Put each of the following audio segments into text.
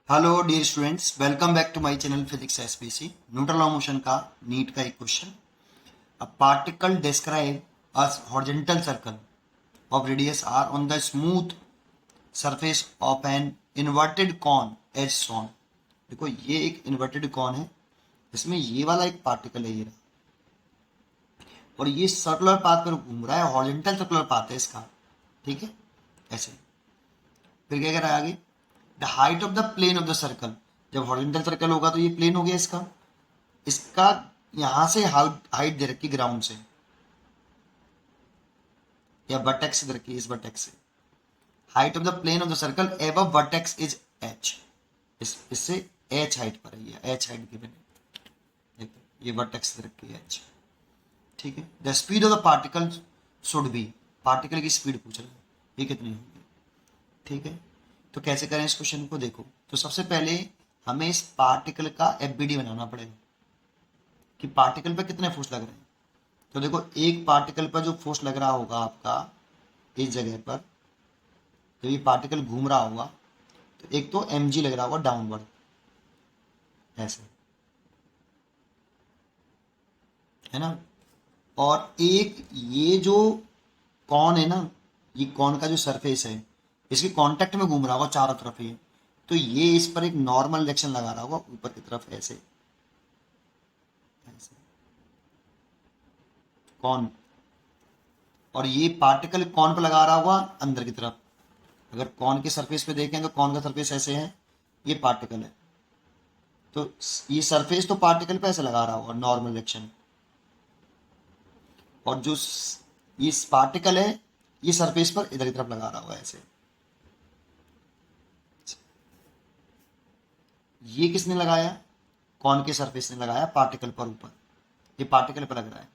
Hello dear students, welcome back to my channel physics SPC. Newton law motion का NEET का एक question. A particle describe a horizontal circle of radius R on the smooth surface of an inverted cone as shown. देखो, ये एक inverted cone है, इसमें ये वाला एक पार्टिकल है ये रहा, और ये सर्कुलर पाथ पर घूम रहा है, हॉरिजॉन्टल सर्कुलर पाथ है इसका। ठीक है, ऐसे। फिर क्या कह रहा है आगे? The height of the plane of the circle. जब हॉरिजॉन्टल सर्कल होगा तो ये प्लेन हो गया इसका। इसका यहां से हाइट दे रखी ग्राउंड से, या वर्टेक्स दे रखी है, इस वर्टेक्स से। Height of the plane of the circle above vertex is H. इससे एच हाइट पर है, एच हाइट गिवन है। देखो, ये वर्टेक्स दे रखी है एच। ठीक है, the speed of the particle should be. Particle की स्पीड पूछ रहा है, ये कितनी होगी। ठीक है, तो कैसे करें इस क्वेश्चन को? देखो, तो सबसे पहले हमें इस पार्टिकल का एफबीडी बनाना पड़ेगा कि पार्टिकल पे कितने फोर्स लग रहे हैं। तो देखो, एक पार्टिकल पर जो फोर्स लग रहा होगा आपका इस जगह पर, जब ये पार्टिकल घूम रहा होगा, तो एक तो mg लग रहा होगा डाउनवर्ड, ऐसे, है ना। और एक ये जो कॉन है ना, ये कॉन का जो सरफेस है, इसके कांटेक्ट में घूम रहा होगा चारों तरफ ये, तो ये इस पर एक नॉर्मल रिएक्शन लगा रहा होगा ऊपर की तरफ, ऐसे ऐसे कॉन। और ये पार्टिकल कॉन पर लगा रहा होगा अंदर की तरफ। अगर कॉन के सरफेस पे देखें तो कॉन का सरफेस ऐसे है, ये पार्टिकल है, तो ये सरफेस तो पार्टिकल पे ऐसे लगा रहा होगा नॉर्मल रिएक्शन। और जो ये पार्टिकल है, ये सरफेस पर इधर की तरफ लगा रहा होगा ऐसे। ये किसने लगाया? कॉन के सरफेस ने लगाया पार्टिकल पर ऊपर, ये पार्टिकल पर लग रहा है।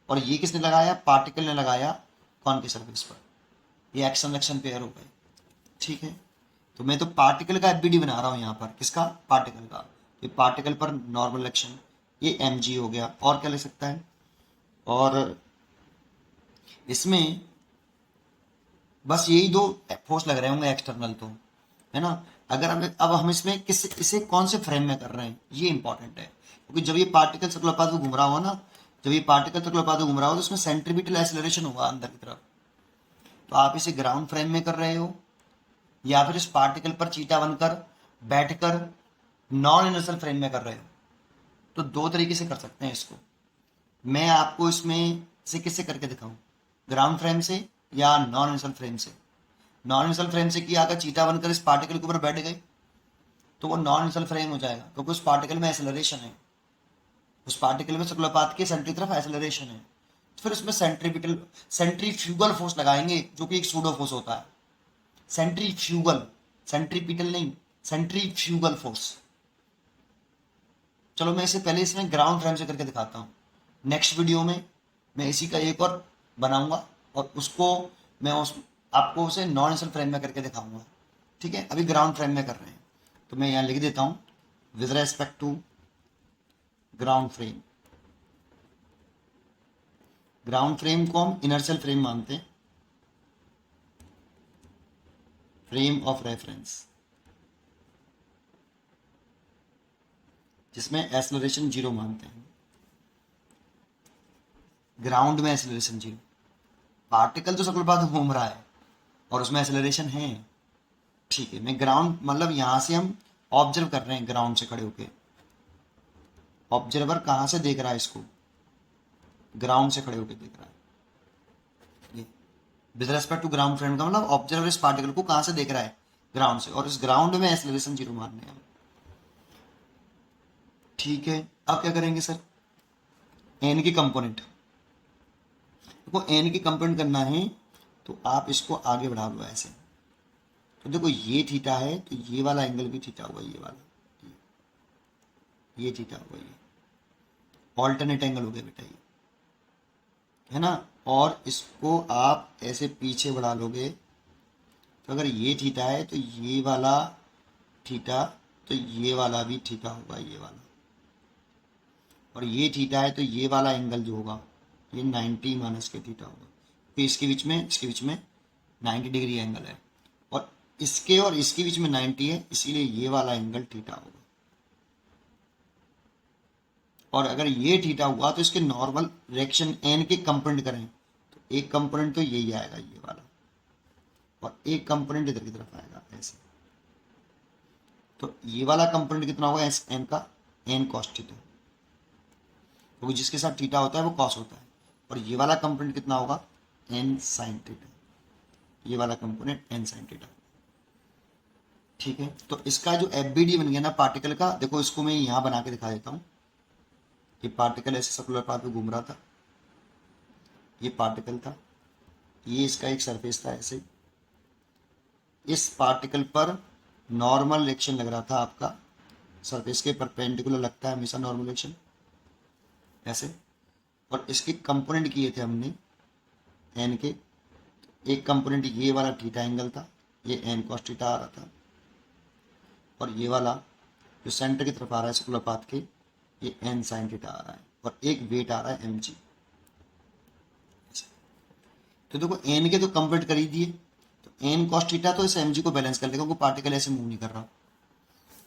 और ये किसने लगाया? पार्टिकल ने लगाया कॉन के सरफेस पर। ये एक्शन रिएक्शन पेयर हो गए। ठीक है, तो मैं तो पार्टिकल का एफबीडी बना रहा हूँ यहाँ पर। किसका? पार्टिकल का। ये पार्टिकल पर नॉर्मल रिएक्शन, ये mg हो गया। और क्या ले सकता है? और इसमें बस यही दो फोर्स लग रहे होंगे एक्सटर्नल, तो है ना। अगर हम अब हम इसमें किस इसे कौन से फ्रेम में कर रहे हैं, ये इंपॉर्टेंट है, क्योंकि जब ये पार्टिकल सर्कुलर पाथ में घूम रहा हो ना, जब ये पार्टिकल सर्कुलर पाथ में घूम रहा हो तो उसमें सेंट्रीपिटल एक्सेलरेशन होगा अंदर की तरफ। तो आप इसे ग्राउंड फ्रेम में कर रहे हो, या फिर इस पार्टिकल पर चीटा बनकर बैठकर नॉन इनर्शियल फ्रेम में कर रहे हो, तो दो तरीके से कर सकते हैं इसको। मैं आपको इसमें से किससे करके दिखाऊं? ग्राउंड फ्रेम से या नॉन इनर्शियल फ्रेम से? नॉन इनर्शियल फ्रेम से किया, अगर चीटा बनकर इस पार्टिकल के ऊपर बैठ गए तो वो नॉन इनर्शियल फ्रेम हो जाएगा, क्योंकि उस पार्टिकल में एक्सेलरेशन है, उस पार्टिकल में सर्कुलर पाथ के सेंट्री तरफ एक्सेलरेशन है। तो फिर उसमें सेंट्रीफ्यूगल फोर्स लगाएंगे, जो कि एक सूडो फोर्स होता है। सेंट्रीफ्यूगल, सेंट्रीपिटल नहीं, सेंट्रीफ्यूगल फोर्स। चलो, मैं इसे पहले इसमें ग्राउंड फ्रेम से करके दिखाता हूँ। नेक्स्ट वीडियो में मैं इसी का एक और बनाऊंगा, और उसको मैं उस आपको उसे नॉन इनर्शियल फ्रेम में करके दिखाऊंगा। ठीक है, अभी ग्राउंड फ्रेम में कर रहे हैं, तो मैं यहाँ लिख देता हूँ with respect to ground frame. Ground frame को हम इनर्शियल फ्रेम मानते हैं, फ्रेम ऑफ रेफरेंस, जिसमें एक्सेलरेशन जीरो मानते हैं। ग्राउंड में एक्सेलरेशन जीरो, पार्टिकल तो सर्कुलर पाथ घूम रहा है और उसमें एक्सेलरेशन है। ठीक है, मैं ग्राउंड मतलब यहां से हम ऑब्जर्व कर रहे हैं, ग्राउंड से खड़े होके। ऑब्जर्वर कहां से देख रहा है इसको? ग्राउंड से खड़े होके देख रहा है। ये with respect to ground frame का मतलब ऑब्जर्वर इस पार्टिकल को कहां से देख रहा है? ग्राउंड से, और इस ग्राउंड में एक्सेलरेशन जीरो मारने हैं। ठीक है, अब क्या करेंगे सर? एन की कंपोनेंट, देखो एन की कंपोनेंट करना है, तो आप इसको आगे बढ़ा लो ऐसे। तो देखो, ये थीटा है, तो ये वाला एंगल भी थीटा हुआ, ये वाला, ये थीटा हुआ, ये ऑल्टरनेट एंगल हो गया बेटा, ये है ना। और इसको आप ऐसे पीछे बढ़ा लोगे, तो अगर ये थीटा है तो ये वाला थीटा, तो ये वाला भी थीटा होगा, ये वाला। और ये थीटा है तो ये वाला एंगल जो होगा ये 90 माइनस के थीटा होगा, तो इसके बीच में 90 डिग्री एंगल है। और इसके और इसके बीच में 90 है, इसीलिए ये वाला एंगल थीटा होगा। और अगर ये थीटा हुआ तो इसके नॉर्मल रिएक्शन एन के कंपोनेंट करें तो एक कंपोनेंट तो यही आएगा, ये वाला, और एक कंपोनेंट इधर की तरफ आएगा ऐसे। तो ये वाला कंपोनेंट कितना होगा एस एन का, एन कॉस थीटा, क्योंकि जिसके साथ थीटा होता है वो कॉस होता है। और ये वाला कंपोनेंट कितना होगा, एन साइन थीटा, ये वाला कंपोनेंट एन साइन थीटा। ठीक है, तो इसका जो एफ बी डी बन गया ना पार्टिकल का, देखो इसको मैं यहाँ बना के दिखा देता हूँ। ये पार्टिकल ऐसे सर्कुलर पाथ पे घूम रहा था, ये पार्टिकल था, ये इसका एक सरफेस था ऐसे। इस पार्टिकल पर नॉर्मल रिएक्शन लग रहा था आपका, सरफेस के परपेंडिकुलर लगता है हमेशा नॉर्मल रिएक्शन ऐसे। और इसके कंपोनेंट किए थे हमने एन के, एक कंपोनेंट ये वाला थीटा एंगल था, ये एन कॉस थीटा आ रहा था, और ये वाला जो सेंटर की तरफ आ रहा है सर्कुलर पाथ के, ये एन साइन थीटा आ रहा है, और एक वेट आ रहा है एम जी। तो देखो एन के तो कंप्लीट कर ही दिए, तो एन कॉस थीटा तो इस एम जी को बैलेंस कर लेगा, क्योंकि पार्टिकल ऐसे मूव नहीं कर रहा,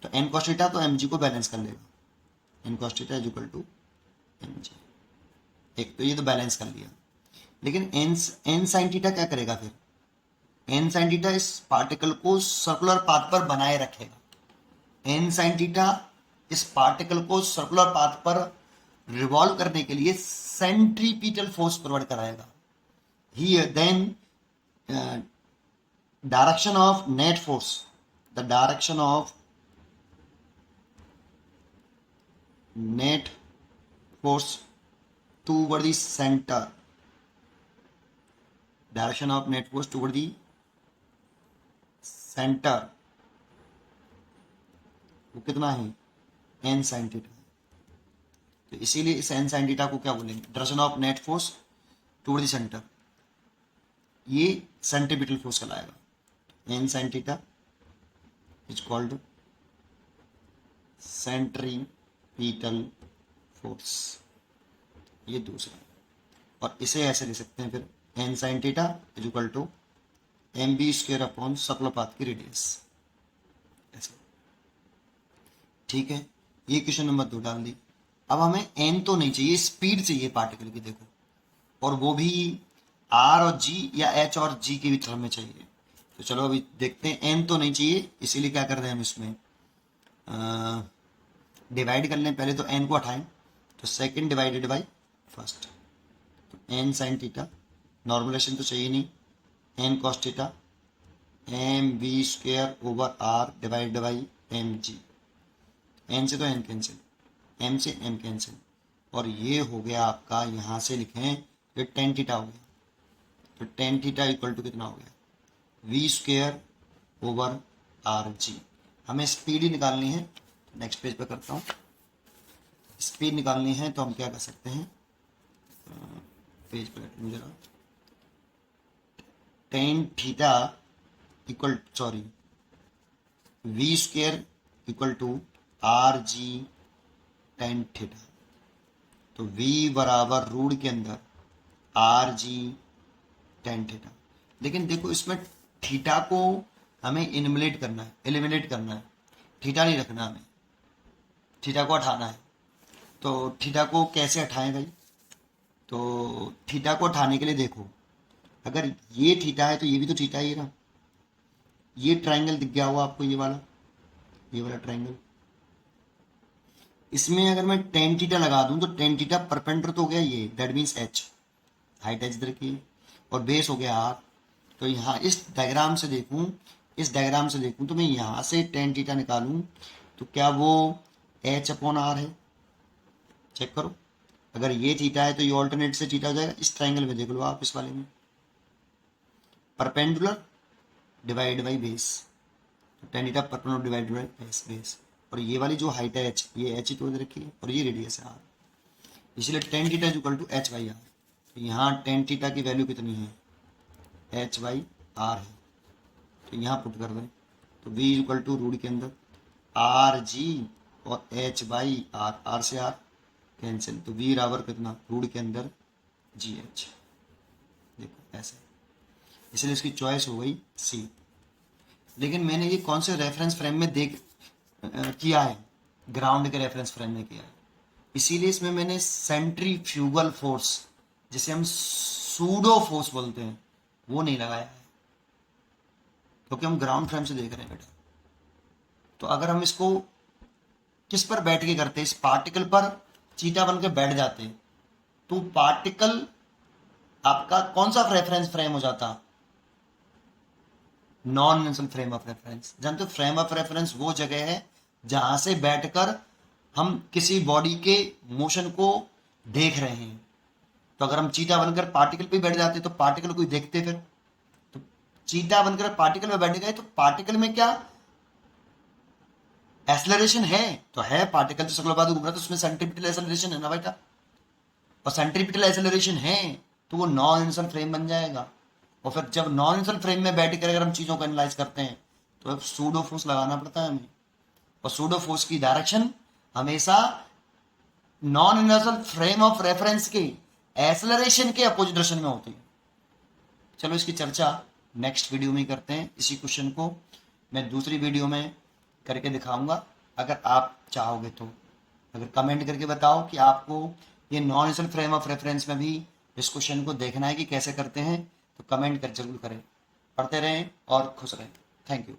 तो एन कॉस थीटा तो एम जी को बैलेंस कर लेगा, N cos theta is equal to M G. एक तो ये तो बैलेंस कर लिया, लेकिन एन साइन थीटा क्या करेगा फिर, एन साइन थीटा इस पार्टिकल को सर्कुलर पाथ पर बनाए रखेगा। एन साइन थीटा इस पार्टिकल को सर्कुलर पाथ पर रिवॉल्व करने के लिए सेंट्रीपिटल फोर्स प्रोवाइड कराएगा। ही then direction of net force, the direction of net force toward the center, direction of net force toward the center, वो कितना है एन साइन थीटा। तो इसीलिए इस एन साइन थीटा को क्या बोलेंगे, direction of net force toward the centre, ये सेंट्रीपिटल फोर्स कहलाएगा। N sine theta is called centripetal force, ये दूसरा। और इसे ऐसे लिख सकते हैं फिर, N sine theta is equal to M V square upon circular path की रेडियस ऐसे। ठीक है, ये क्वेश्चन नंबर 2 डाल दी। अब हमें एन तो नहीं चाहिए, स्पीड चाहिए पार्टिकल की, देखो, और वो भी आर और जी या एच और जी के भी टर्म में चाहिए। तो चलो अभी देखते हैं, एन तो नहीं चाहिए, इसीलिए क्या कर रहे हैं हम इसमें डिवाइड कर लें। पहले तो एन को हटाएं, तो सेकेंड डिवाइडेड बाई फर्स्ट, तो एन साइन थीटा, नॉर्मलेशन तो चाहिए नहीं, N cos theta M V square over R divide by M G. N से तो एन कैंसिल, एम से एम कैंसिल, और ये हो गया आपका, यहाँ से लिखें तो टेन थीटा हो गया। तो टेन थीटा इक्वल टू कितना हो गया, V square over R G. हमें स्पीड ही निकालनी है, नेक्स्ट पेज पे करता हूँ। स्पीड निकालनी है तो हम क्या कर सकते हैं, पेज पे जरा, tan theta equal sorry V square equal to R G tan theta. तो v बराबर रूट के अंदर आर जी टेन थीटा। लेकिन देखो इसमें थीटा को हमें इलिमिनेट करना है, थीटा नहीं रखना, हमें थीटा को हटाना है। तो थीटा को कैसे हटाएं भाई, तो थीटा को हटाने के लिए देखो, अगर ये थीटा है तो ये भी तो थीटा ही है ना। ये ट्राइंगल दिख गया हुआ आपको, ये वाला ट्राइंगल, इसमें अगर मैं टेन थीटा लगा दूं तो टेन थीटा परपेंडिकुलर तो हो गया ये, that means H, height H इधर की, और बेस हो गया आर। तो यहाँ इस डायग्राम से देखूं तो मैं यहाँ से टेन थीटा निकालूं तो क्या वो एच अपॉन आर है, चेक करो। अगर ये थीटा है तो ये ऑल्टरनेट से थीटा हो जाएगा। इस ट्राइंगल में देख लो आप, इस वाले में परपेंडिकुलर डिवाइड बाई बेस, तो tan theta perpendicular divide by base, और ये वाली जो हाइट है एच, ये एच ही तो रखी है, और ये रेडियस है आर, इसलिए tan theta is equal to H by R. तो यहाँ टेन थीटा की वैल्यू कितनी है, एच बाई आर है, तो यहाँ पुट कर दें, तो v is equal to root के अंदर आर जी और एच बाई आर, आर से आर कैंसिल, तो v बराबर कितना, रूट के अंदर जी एच। देखो ऐसे, इसलिए इसकी चॉइस हो गई सी। लेकिन मैंने ये कौन से रेफरेंस फ्रेम में किया है, ग्राउंड के रेफरेंस फ्रेम में किया है। इसीलिए इसमें मैंने सेंट्रीफ्यूगल फोर्स, जिसे हम सूडो फोर्स बोलते हैं, वो नहीं लगाया है, क्योंकि हम ग्राउंड फ्रेम से देख रहे हैं बेटा। तो अगर हम इसको किस पर बैठ के करते, इस पार्टिकल पर चीटा बन के बैठ जाते, तो पार्टिकल आपका कौन सा रेफरेंस फ्रेम हो जाता, non universal frame of reference. जानते हो फ्रेम ऑफ रेफरेंस वो जगह है जहां से बैठकर हम किसी बॉडी के मोशन को देख रहे हैं। तो अगर हम चीटा बनकर पार्टिकल पे बैठ जाते तो पार्टिकल को देखते, फिर तो चीटा बनकर पार्टिकल में बैठ गए तो पार्टिकल में क्या एक्सेलरेशन है, तो है पार्टिकल तो शक्लों घूम रहा है, तो उसमें सेंट्रीपिटल एक्सेलरेशन है ना बेटा, और सेंट्रीपिटल एक्सेलरेशन है तो वो नॉन यूनिवर्सल फ्रेम बन जाएगा। और फिर जब नॉन यूनिवर्सल फ्रेम में बैठ कर अगर हम चीजों को एनालाइज करते हैं तो अब सूडो फोर्स लगाना पड़ता है हमें, और सूडो फोर्स की डायरेक्शन हमेशा non universal frame of reference के एक्सेलरेशन के अपोजिट डायरेक्शन में होती है। चलो इसकी चर्चा नेक्स्ट वीडियो में करते हैं। इसी क्वेश्चन को मैं दूसरी वीडियो में करके दिखाऊंगा, अगर आप चाहोगे तो। अगर कमेंट करके बताओ कि आपको ये non universal frame of reference में भी इस क्वेश्चन को देखना है कि कैसे करते हैं, तो कमेंट कर जरूर करें। पढ़ते रहें और खुश रहें। Thank you.